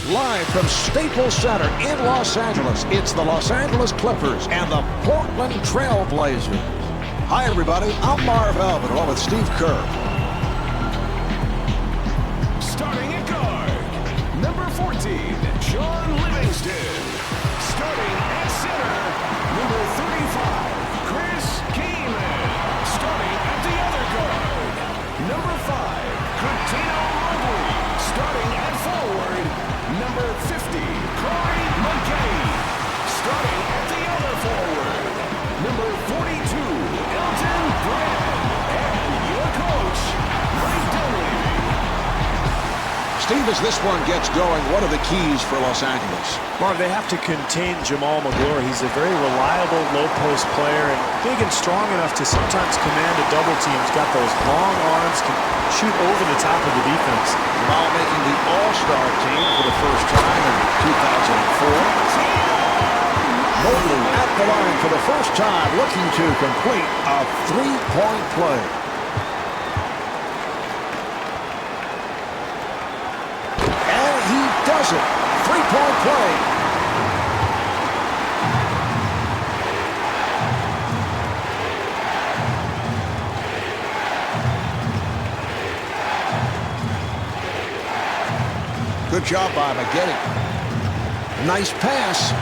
Live from Staples Center in Los Angeles, it's the Los Angeles Clippers and the Portland Trail Blazers. Hi, everybody. I'm Marv Albert, along with Steve Kerr. Starting at guard, number 14, Sean Livingston. Starting at center, number 35, Chris Kaman. Starting at the other guard, number 5, Coutinho Mobley. Starting at forward, number 50, Corey McGee. Starting at the other forward, number 42, Elton Brand. And your coach, Mike Dunleavy. Steve, as this one gets going, what are the keys for Los Angeles? Marv, they have to contain Jamal McGlure. He's a very reliable low-post player and big and strong enough to sometimes command a double team. He's got those long arms, can shoot over the top of the defense. Jamal making the All-Star team for the first time in 2004. Mobley at the line for the first time, looking to complete a three-point play. And he does it. Three-point play. Good job by McGee. Nice pass.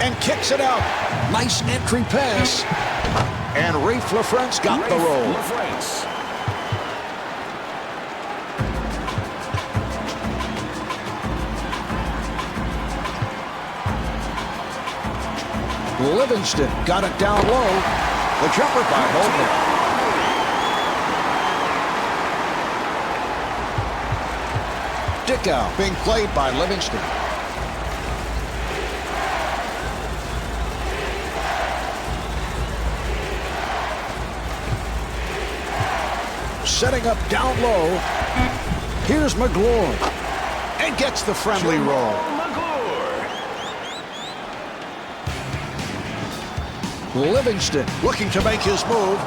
And kicks it out. Nice entry pass. And Rafe LaFrentz got the roll. Livingston got it down low. The jumper by Mobley. Dickow being played by Livingston. Setting up down low. Here's McGlure. And gets the friendly roll. Livingston looking to make his move.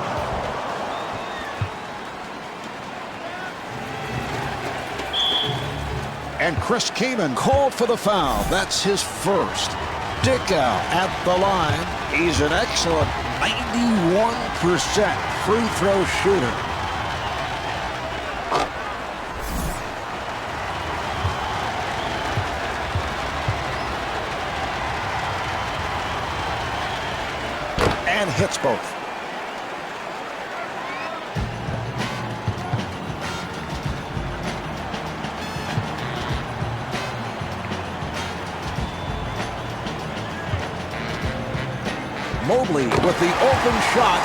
And Chris Kaman called for the foul. That's his first. Dickow at the line. He's an excellent 91% free throw shooter. And hits both. Mobley with the open shot.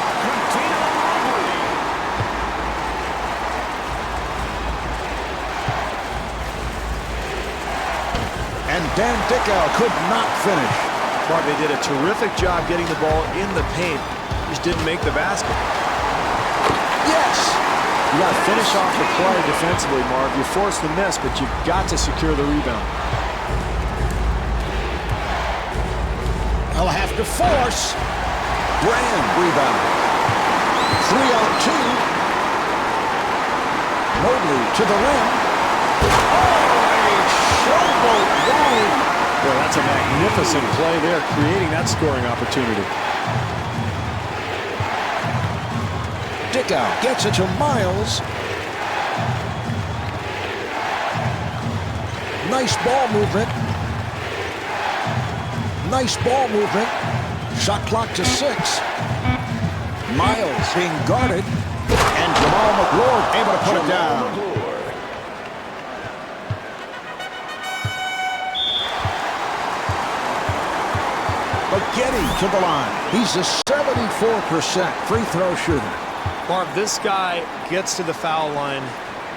And Dan Dickow could not finish. They did a terrific job getting the ball in the paint. Just didn't make the basket. Yes! You got to finish off the play defensively, Marv. You forced the miss, but you've got to secure the rebound. He'll have to force. Brand rebound. 3 on 2. Mobley to the rim. Oh, a showboat volley. Boy, that's a magnificent play there, creating that scoring opportunity. Dickow gets it to Miles. Nice ball movement. Nice ball movement. Shot clock to 6. Miles being guarded. And Jamal McGlure able to put it down. Getting to the line. He's a 74% free throw shooter. Marv, this guy gets to the foul line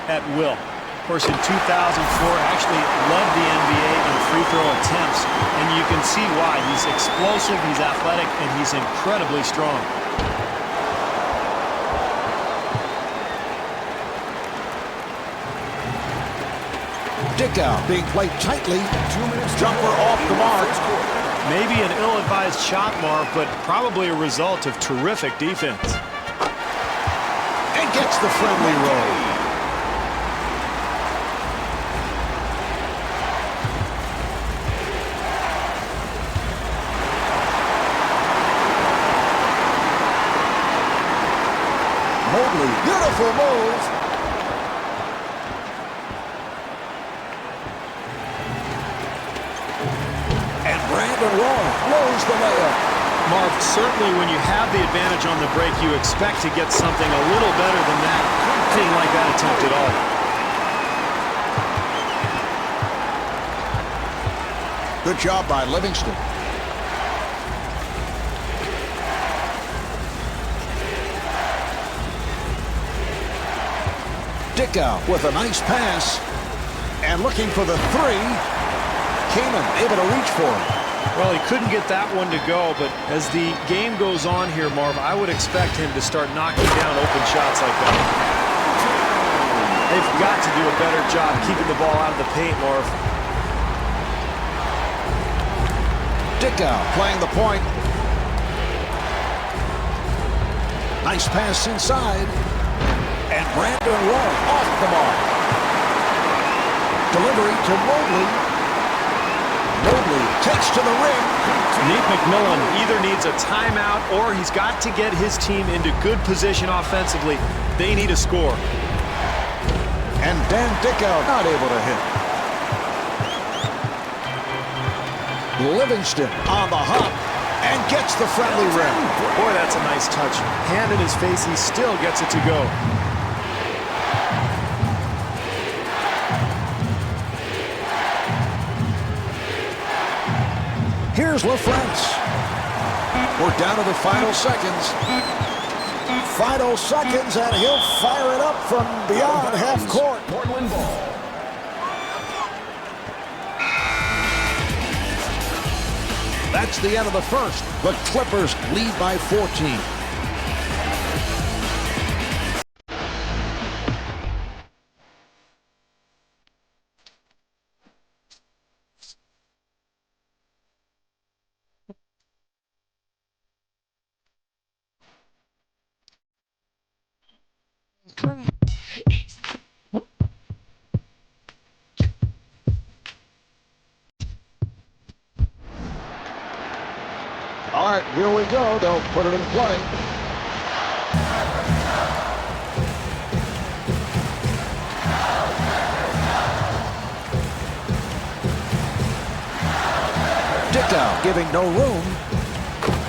at will. Of course, in 2004, actually led the NBA in free throw attempts, and you can see why. He's explosive, he's athletic, and he's incredibly strong. Dickow being played tightly. 2 minutes. Jumper off the mark. Maybe an ill-advised shot, Mark, but probably a result of terrific defense. And gets the friendly roll. Powerful move. And Brandon Roy blows the layup. Marv, certainly when you have the advantage on the break, you expect to get something a little better than that. Nothing like that attempt at all. Good job by Livingston. Dickow with a nice pass. And looking for the three. Keenan able to reach for it. Well, he couldn't get that one to go, but as the game goes on here, Marv, I would expect him to start knocking down open shots like that. They've got to do a better job keeping the ball out of the paint, Marv. Dickow playing the point. Nice pass inside. And Brandon Roy off the mark. Delivery to Mobley. Mobley takes to the rim. Nate McMillan either needs a timeout or he's got to get his team into good position offensively. They need a score. And Dan Dickow not able to hit. Livingston on the hop and gets the friendly rim. Boy, that's a nice touch. Hand in his face, he still gets it to go. Here's LaFrance. We're down to the final seconds. Final seconds, and he'll fire it up from beyond half court. Portland ball. That's the end of the first. The Clippers lead by 14. All right, here we go. They'll put it in play. Dickow giving no room.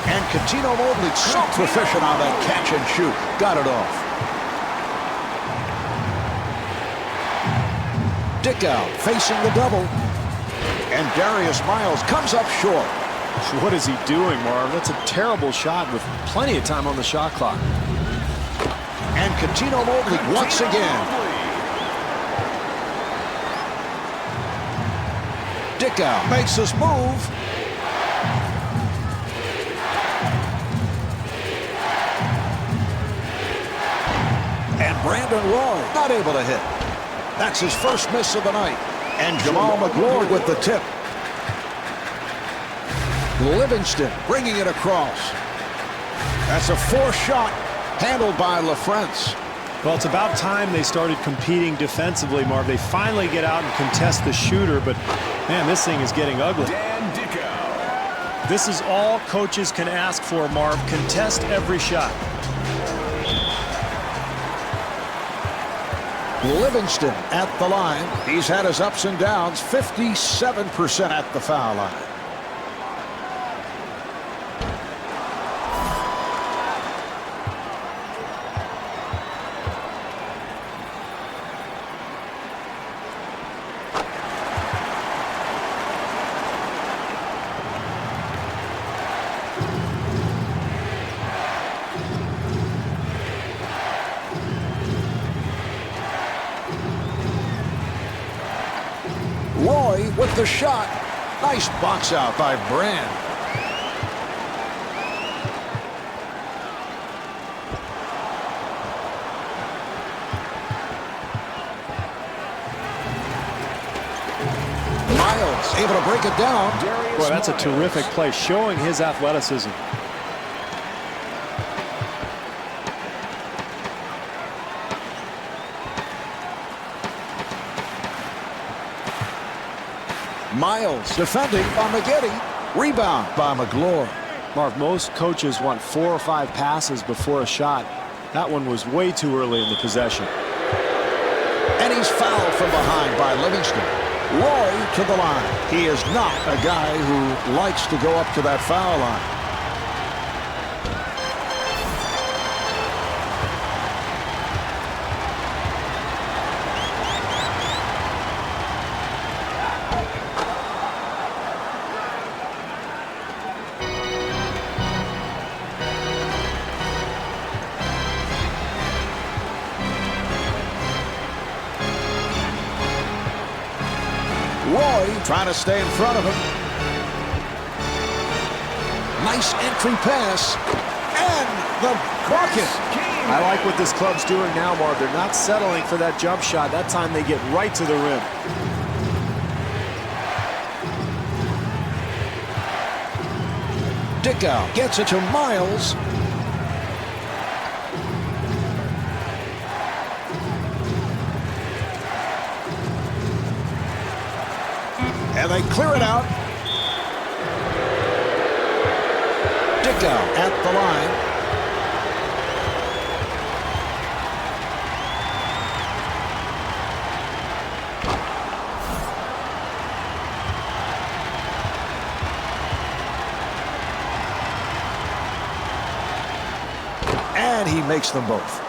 And Coutinho Mobley so proficient on that catch and shoot. Got it off. Dickow facing the double. And Darius Miles comes up short. What is he doing, Marv? That's a terrible shot with plenty of time on the shot clock. And Coutinho Mobley once again. Dickow makes his move. And Brandon Roy not able to hit. That's his first miss of the night. And Jamal McLaurin with the tip. Livingston bringing it across. That's a forced shot handled by LaFrance. Well, it's about time they started competing defensively, Marv. They finally get out and contest the shooter, but, man, this thing is getting ugly. Dan Dickow. This is all coaches can ask for, Marv. Contest every shot. Livingston at the line. He's had his ups and downs. 57% at the foul line. Roy with the shot. Nice box out by Brand. Miles able to break it down. Boy, that's a terrific play, showing his athleticism. Miles defending by McGetty. Rebound by McLaurin. Marv, most coaches want 4 or 5 passes before a shot. That one was way too early in the possession. And he's fouled from behind by Livingston. Roy to the line. He is not a guy who likes to go up to that foul line. Roy trying to stay in front of him. Nice entry pass. And the bucket. I like what this club's doing now, Marv. They're not settling for that jump shot. That time they get right to the rim. Dickow gets it to Miles. And they clear it out. Dickow at the line. And he makes them both.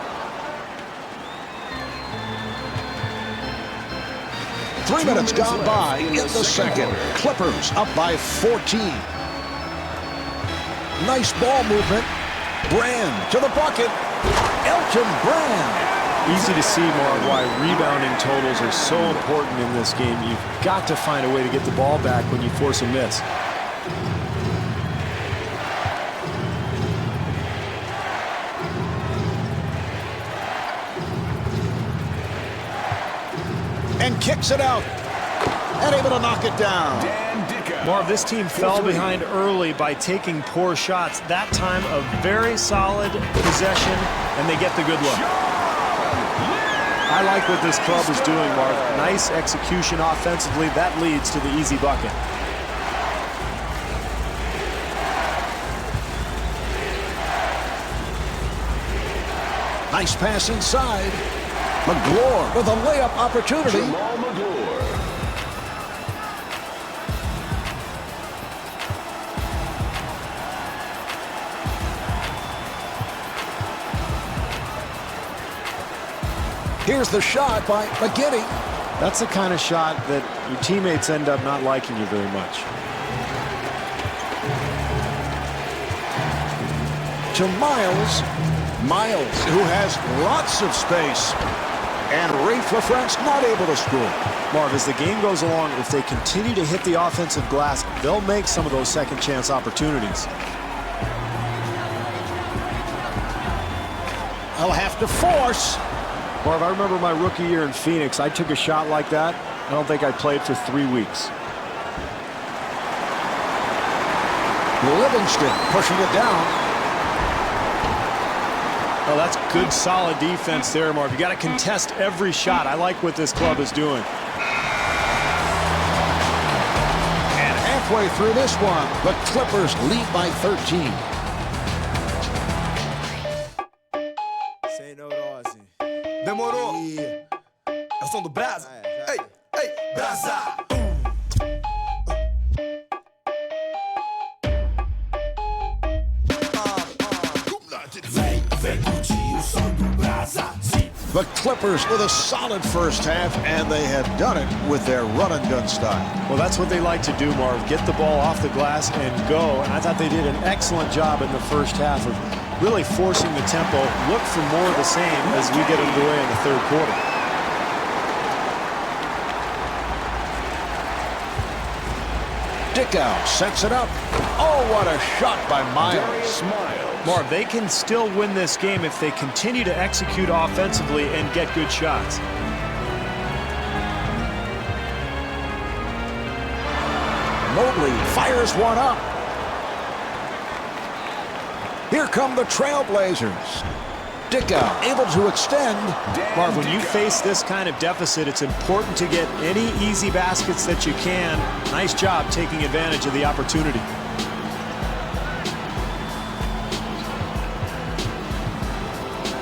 3 minutes gone by in the second. Clippers up by 14. Nice ball movement. Brand to the bucket. Elton Brand. Easy to see, Marv, why rebounding totals are so important in this game. You've got to find a way to get the ball back when you force a miss. And kicks it out. And able to knock it down. Marv, this team fell behind early by taking poor shots. That time, a very solid possession, and they get the good look. I like what this club is doing, Marv. Nice execution offensively. That leads to the easy bucket. Nice pass inside. McGlure with a layup opportunity. Here's the shot by McGinney. That's the kind of shot that your teammates end up not liking you very much. To Miles. Miles, who has lots of space. And Rafe LaFranc's not able to score. Marv, as the game goes along, if they continue to hit the offensive glass, they'll make some of those second chance opportunities. They'll have to force. Marv, I remember my rookie year in Phoenix. I took a shot like that. I don't think I played for 3 weeks. Livingston pushing it down. Oh, that's good, solid defense there, Marv. You got to contest every shot. I like what this club is doing. And halfway through this one, the Clippers lead by 13. Say no to Ozzy. Demorou. É o som do Brasa. Ei, ei, Brasa. The Clippers with a solid first half, and they have done it with their run-and-gun style. Well, that's what they like to do, Marv. Get the ball off the glass and go. And I thought they did an excellent job in the first half of really forcing the tempo. Look for more of the same as we get underway in the third quarter. Dickow sets it up. Oh, what a shot by Miles. Marv, they can still win this game if they continue to execute offensively and get good shots. Mobley fires one up. Here come the Trailblazers. Dickow able to extend. Marv, when you face this kind of deficit, it's important to get any easy baskets that you can. Nice job taking advantage of the opportunity.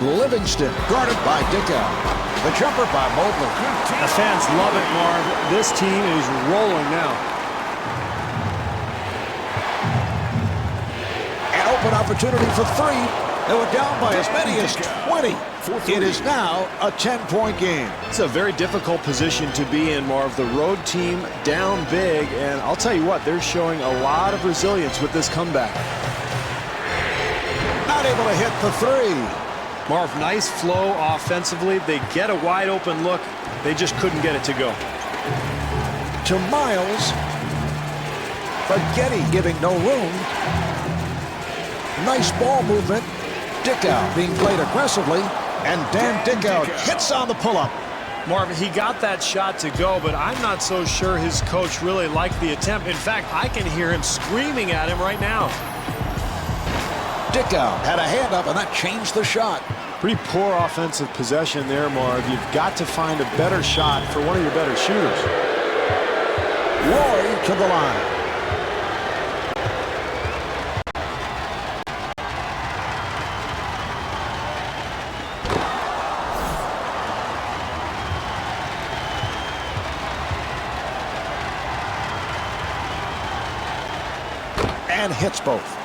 Livingston guarded by Dickow. The jumper by Mobley. The fans love it, Marv. This team is rolling now. An open opportunity for three. They were down by as many as 20. It is now a 10-point game. It's a very difficult position to be in, Marv. The road team down big, and I'll tell you what, they're showing a lot of resilience with this comeback. Not able to hit the three. Marv, nice flow offensively. They get a wide open look. They just couldn't get it to go. To Miles. But Getty giving no room. Nice ball movement. Dickow being played aggressively. And Dan Dickow hits on the pull-up. Marv, he got that shot to go, but I'm not so sure his coach really liked the attempt. In fact, I can hear him screaming at him right now. Dickow had a hand up, and that changed the shot. Pretty poor offensive possession there, Marv. You've got to find a better shot for one of your better shooters. Roy to the line. And hits both.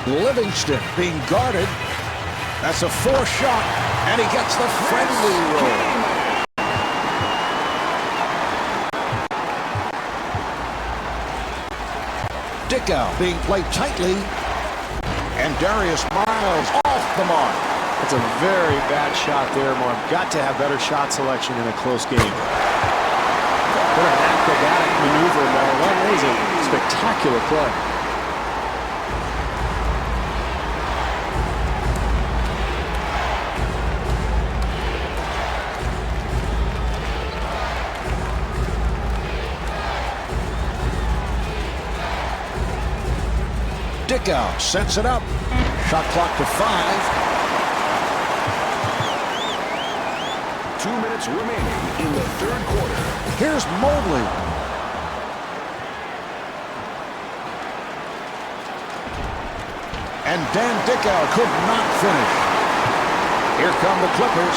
Livingston being guarded. That's a forced shot, and he gets the friendly roll. Dickow being played tightly, and Darius Miles off the mark. That's a very bad shot there, Marv. Got to have better shot selection in a close game. What an acrobatic maneuver, Marv. That is a spectacular play. Dickow sets it up. Shot clock to 5. 2 minutes remaining in the third quarter. Here's Mobley. And Dan Dickow could not finish. Here come the Clippers.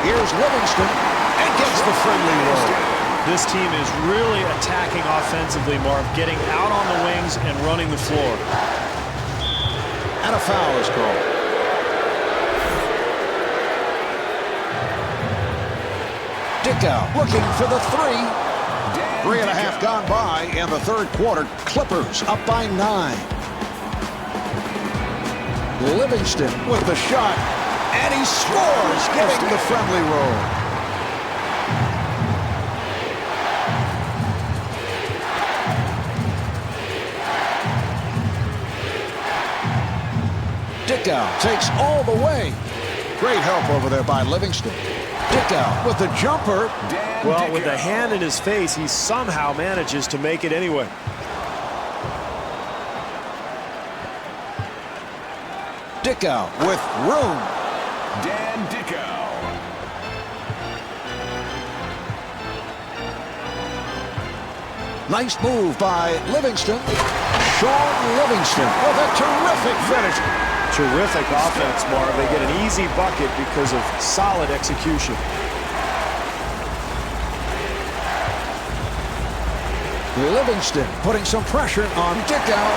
Here's Livingston and gets the friendly roll. This team is really attacking offensively, Marv, getting out on the wings and running the floor. And a foul is called. Dickow looking for the three. 3.5 gone by in the third quarter. Clippers up by 9. Livingston with the shot. And he scores, getting the friendly roll. Dickow takes all the way. Great help over there by Livingston. Dickow with the jumper. Well, with the hand in his face, he somehow manages to make it anyway. Dickow with room. Dan Dickow. Nice move by Livingston. Sean Livingston with a terrific finish. Terrific offense, Marv. They get an easy bucket because of solid execution. Livingston putting some pressure on Dickow.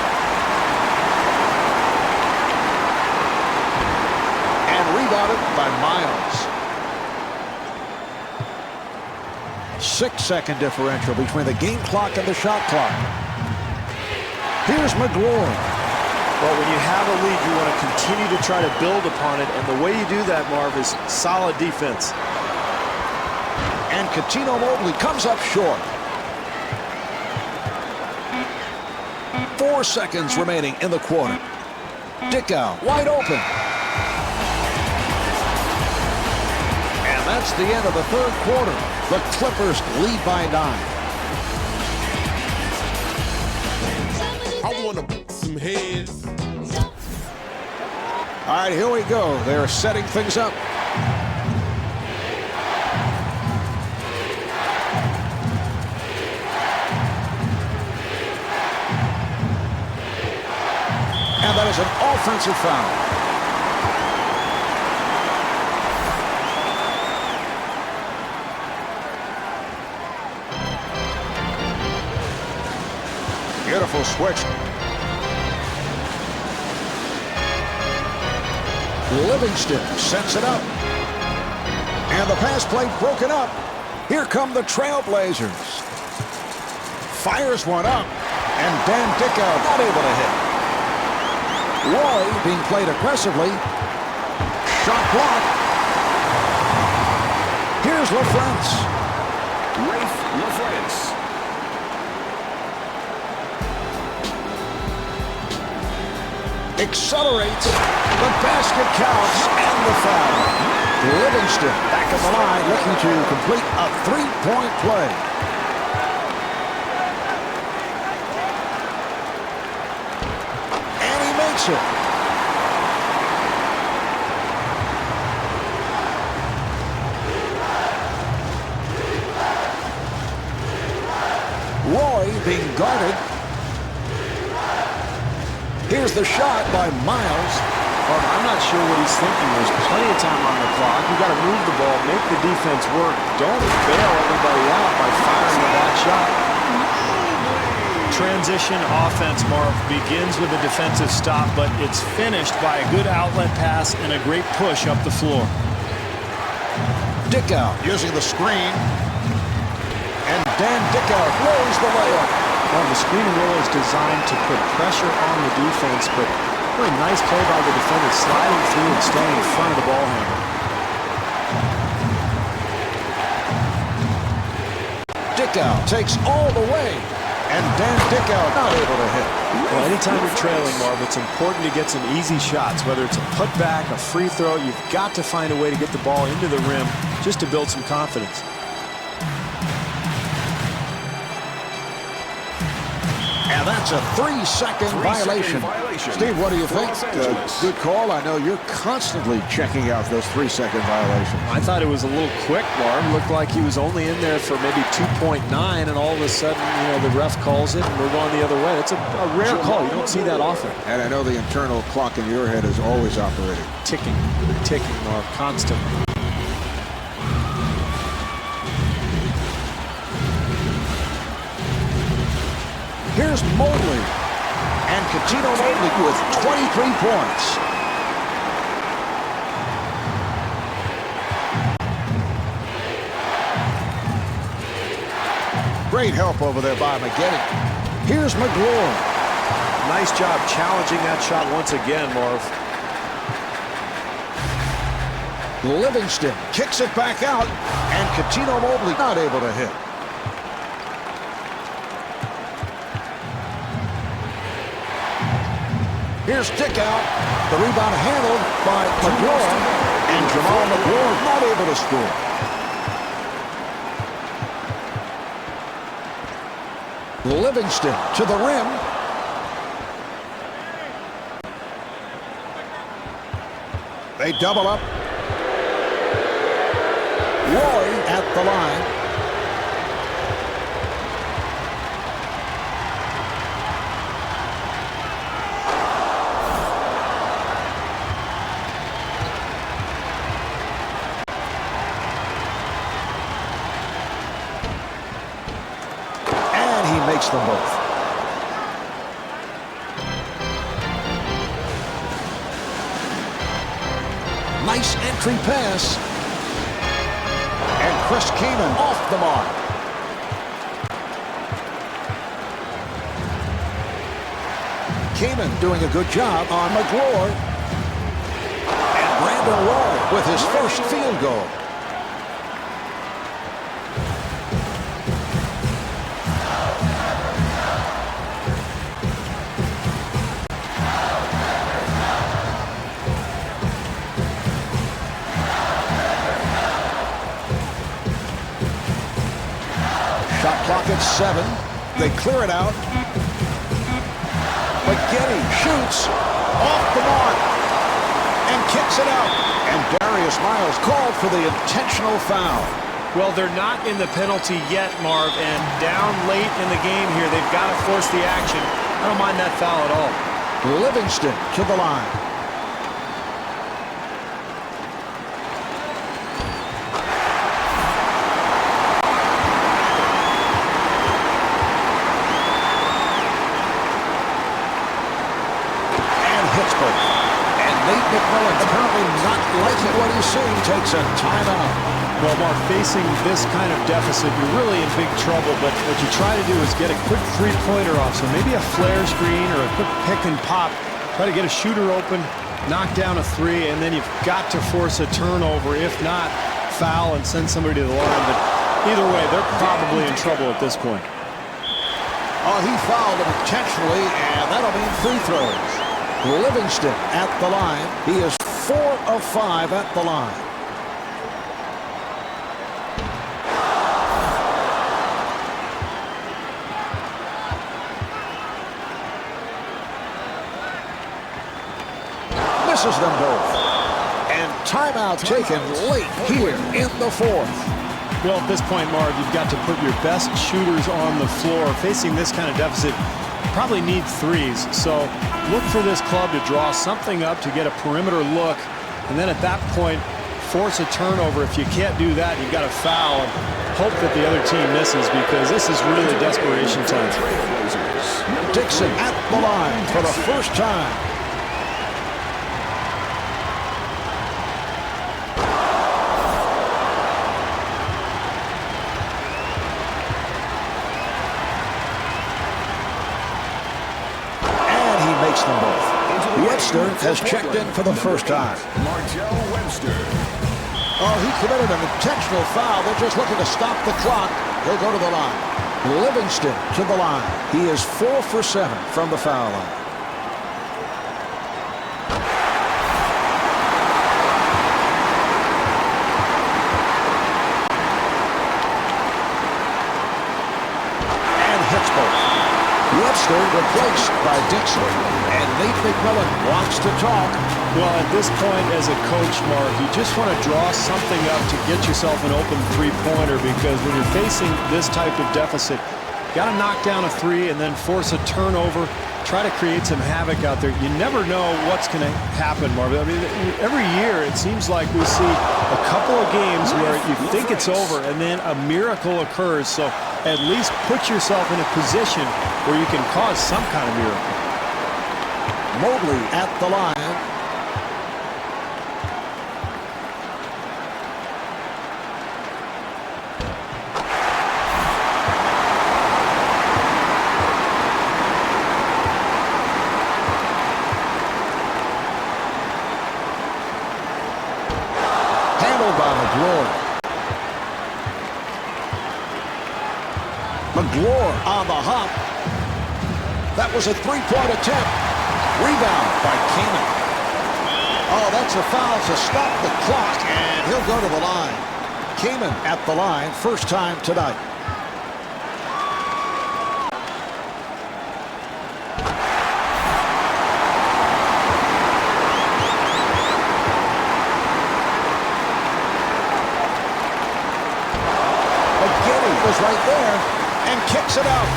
And rebounded by Miles. 6-second differential between the game clock and the shot clock. Here's McGlory. Well, when you have a lead, you want to continue to try to build upon it, and the way you do that, Marv, is solid defense. And Cuttino Mobley comes up short. 4 seconds remaining in the quarter. Dickow wide open. And that's the end of the third quarter. The Clippers lead by 9. I want to some heads. All right, here we go. They're setting things up. And that is an offensive foul. Beautiful switch. Livingston sets it up. And the pass play broken up. Here come the Trailblazers. Fires one up. And Dan Dickow not able to hit. Roy being played aggressively. Shot blocked. Here's LaFrance. Rafe LaFrance. Accelerates. The basket counts and the foul. Livingston back on the line looking to complete a three-point play. And he makes it. Roy being guarded. Here's the shot by Miles. I'm not sure what he's thinking. There's plenty of time on the clock. You've got to move the ball, make the defense work. Don't bail everybody out by firing a bad shot. Transition offense, Marv, begins with a defensive stop, but it's finished by a good outlet pass and a great push up the floor. Dickow using the screen. And Dan Dickow throws the layup. Well, the screen and roll is designed to put pressure on the defense, but really nice play by the defender, sliding through and staying in front of the ball handler. Dickow takes all the way, and Dan Dickow not able to hit. Well, anytime you're trailing, Marv, it's important to get some easy shots, whether it's a putback, a free throw. You've got to find a way to get the ball into the rim just to build some confidence. And that's a three-second violation. Steve, what do you think? Good call. I know you're constantly checking out those 3-second violations. I thought it was a little quick, Marv. Looked like he was only in there for maybe 2.9, and all of a sudden, the ref calls it, and we're going the other way. It's a rare call. You don't see that often. And I know the internal clock in your head is always operating. Ticking, Marv, constantly. Here's Mobley. And Coutinho Mobley with 23 points. Great help over there by McGetty. Here's McGlory. Nice job challenging that shot once again, Marv. Livingston kicks it back out. And Coutinho Mobley not able to hit. Here's Dickow. The rebound handled by McGlory. And Jamal McGlory not able to score. Livingston to the rim. They double up. Roy at the line. Makes them both. Nice entry pass. And Chris Kaman off the mark. Kaman doing a good job on McGlory. And Brandon Roy with his first field goal. Shot clock at 7. They clear it out. McGetty shoots off the mark and kicks it out. And Darius Miles called for the intentional foul. Well, they're not in the penalty yet, Marv, and down late in the game here, they've got to force the action. I don't mind that foul at all. Livingston to the line. And hits both. And Nate McMillan, apparently not liking what he's seeing, takes a timeout. Well, Mark, facing this kind of deficit, you're really in big trouble, but what you try to do is get a quick three-pointer off, so maybe a flare screen or a quick pick and pop. Try to get a shooter open, knock down a three, and then you've got to force a turnover. If not, foul and send somebody to the line. But either way, they're probably in trouble at this point. Oh, he fouled him intentionally, and that'll mean free throws. Livingston at the line. He is 4 of 5 at the line. Misses them both. And timeout taken late here in the fourth. Well, at this point, Marv, you've got to put your best shooters on the floor. Facing this kind of deficit, probably need threes. So look for this club to draw something up to get a perimeter look. And then at that point, force a turnover. If you can't do that, you've got to foul and hope that the other team misses, because this is really desperation time. Dixon at the line for the first time. Them both. Webster has checked in for the first time. Oh, he committed an intentional foul. They're just looking to stop the clock. He'll go to the line. Livingston to the line. He is 4 for 7 from the foul line. And hits both. Webster replaced by Dixon, and Nate McMillan wants to talk. Well, at this point as a coach, Mark, you just want to draw something up to get yourself an open three-pointer, because when you're facing this type of deficit, you got to knock down a three and then force a turnover, try to create some havoc out there. You never know what's going to happen, Marvin. I mean, every year it seems like we see a couple of games where you think it's over and then a miracle occurs. So at least put yourself in a position where you can cause some kind of miracle. Mobley at the line. Handled by McGlory. McGlory on the hop. That was a three-point attempt. Rebound by Kamen. Oh, that's a foul to stop the clock, and he'll go to the line. Kamen at the line, first time tonight. Again, he was right there and kicks it out.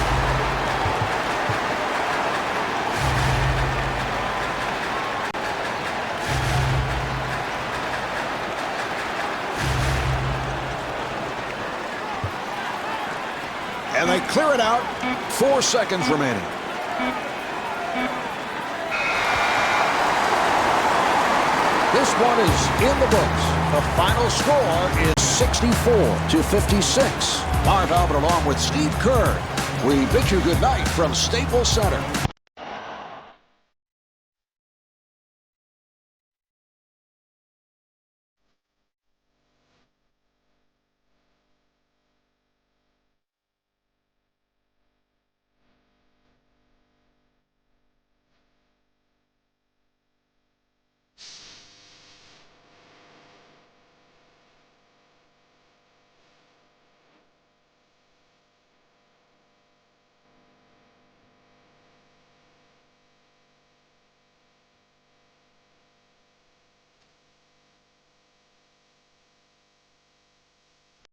And they clear it out. 4 seconds remaining. This one is in the books. The final score is 64-56. Marv Albert along with Steve Kerr. We bid you good night from Staples Center.